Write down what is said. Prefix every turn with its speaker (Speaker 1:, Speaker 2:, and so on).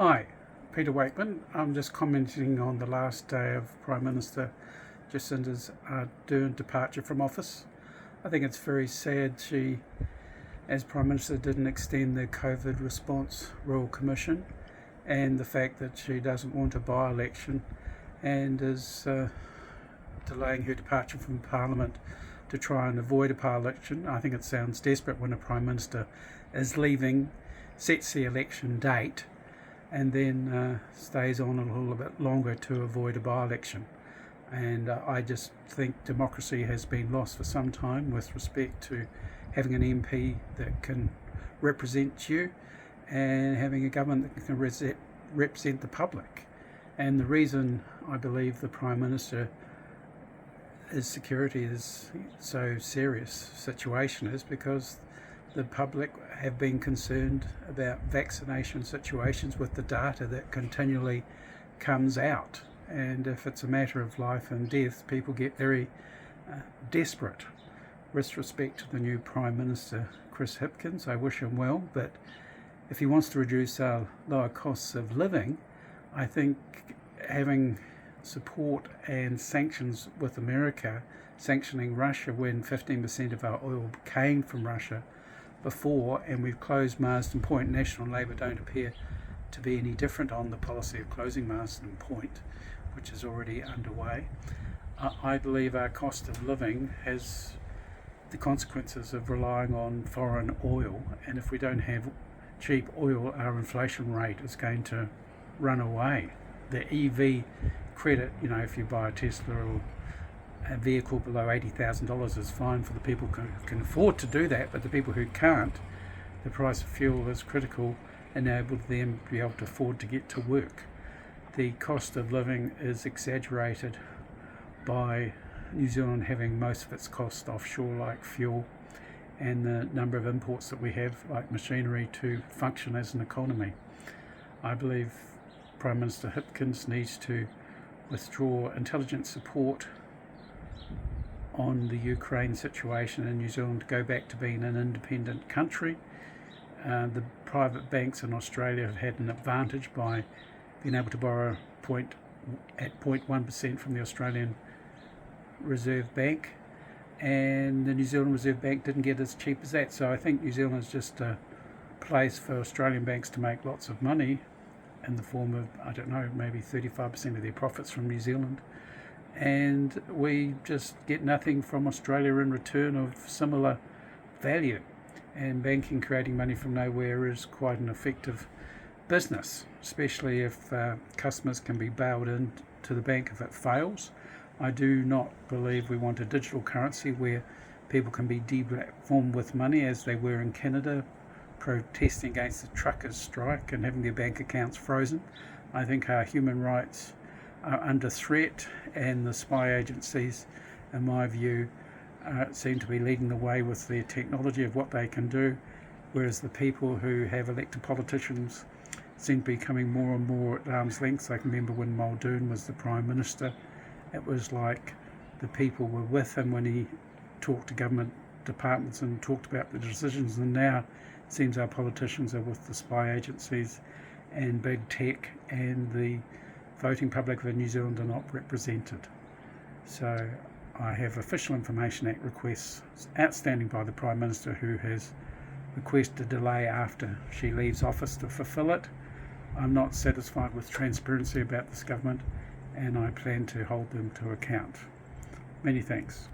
Speaker 1: Hi, Peter Wakeman. I'm just commenting on the last day of Prime Minister Jacinda's Ardern departure from office. I think it's very sad she, as Prime Minister, didn't extend the COVID response Royal Commission, and the fact that she doesn't want a by-election and is delaying her departure from Parliament to try and avoid a by-election. I think it sounds desperate when a Prime Minister is leaving, sets the election date, and then stays on a little bit longer to avoid a by-election. And I just think democracy has been lost for some time with respect to having an MP that can represent you and having a government that can represent the public. And the reason I believe the Prime Minister security is so serious situation is because the public have been concerned about vaccination situations with the data that continually comes out. And if it's a matter of life and death, people get very desperate. With respect to the new Prime Minister, Chris Hipkins, I wish him well, but if he wants to reduce our lower costs of living, I think having support and sanctions with America, sanctioning Russia when 15% of our oil came from Russia before, and we've closed Marsden Point. National Labour don't appear to be any different on the policy of closing Marsden Point, which is already underway. I believe our cost of living has the consequences of relying on foreign oil, and if we don't have cheap oil, our inflation rate is going to run away. The EV credit, if you buy a Tesla or a vehicle below $80,000 is fine for the people who can afford to do that, but the people who can't, the price of fuel is critical, enabled them to be able to afford to get to work. The cost of living is exaggerated by New Zealand having most of its cost offshore, like fuel, and the number of imports that we have, like machinery, to function as an economy. I believe Prime Minister Hipkins needs to withdraw intelligence support on the Ukraine situation in New Zealand to go back to being an independent country. The private banks in Australia have had an advantage by being able to borrow at 0.1% from the Australian Reserve Bank, and the New Zealand Reserve Bank didn't get as cheap as that. So I think New Zealand is just a place for Australian banks to make lots of money in the form of, I don't know, maybe 35% of their profits from New Zealand, and we just get nothing from Australia in return of similar value. And banking creating money from nowhere is quite an effective business, especially if customers can be bailed in to the bank if it fails. I do not believe we want a digital currency where people can be deplatformed with money, as they were in Canada, protesting against the truckers' strike and having their bank accounts frozen. I think our human rights are under threat, and the spy agencies, in my view, seem to be leading the way with their technology of what they can do, whereas the people who have elected politicians seem to be coming more and more at arm's length. I can remember when Muldoon was the Prime Minister, it was like the people were with him when he talked to government departments and talked about the decisions, and now it seems our politicians are with the spy agencies and big tech, and the voting public of New Zealand are not represented. So I have Official Information Act requests outstanding by the Prime Minister, who has requested a delay after she leaves office to fulfil it. I'm not satisfied with transparency about this government, and I plan to hold them to account. Many thanks.